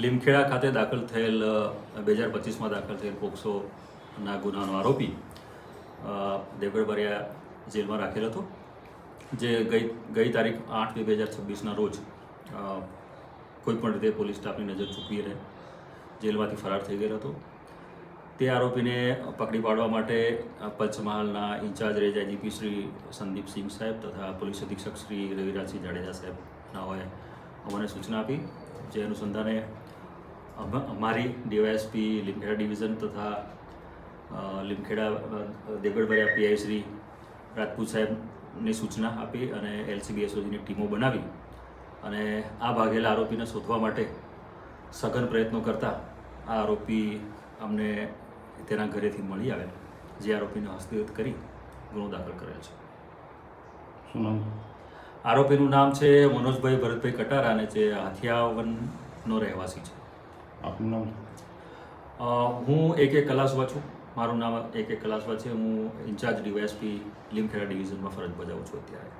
લીમખેડા ખાતે દાખલ થયેલ 2025માં દાખલ થયેલ પોક્સોના ગુનાનો આરોપી દેવગઢ બારિયા જેલમાં રાખેલ હતો, જે ગઈ તારીખ 8/2/2026ના રોજ કોઈપણ રીતે પોલીસ સ્ટાફની નજર ચૂકવીને જેલમાંથી ફરાર થઈ ગયેલ હતો. તે આરોપીને પકડી પાડવા માટે પંચમહાલના incharge range IGP Shri Sandipsinh સાહેબ તથા પોલીસ અધિક્ષક શ્રી રવિરાજસિંહ જાડેજા સાહેબનાઓએ અમને સૂચના આપી, જે અનુસંધાને અમારી ડીવાયએસપી લીમખેડા ડિવિઝન તથા લીમખેડા દેવગઢ બારિયા પીઆઈ શ્રી રાજપૂત સાહેબની સૂચના આપી અને એલસીબી એસઓજીની ટીમો બનાવી અને આ ભાગેલા આરોપીને શોધવા માટે સઘન પ્રયત્નો કરતા આ આરોપી અમને તેના ઘરેથી મળી આવેલ, જે આરોપીને હસ્તગત કરી ગુનો દાખલ કરેલ છે. શું નામ? આરોપીનું નામ છે મનોજભાઈ ભરતભાઈ કટારા અને જે હાથિયાવનનો રહેવાસી છે. આપનું નામ? હું AK કલાસવા છું. મારું નામ AK કલાસવા છે. હું ઇન્ચાર્જ ડીવાયએસપી લીમખેડા ડિવિઝનમાં ફરજ બજાવું છું અત્યારે.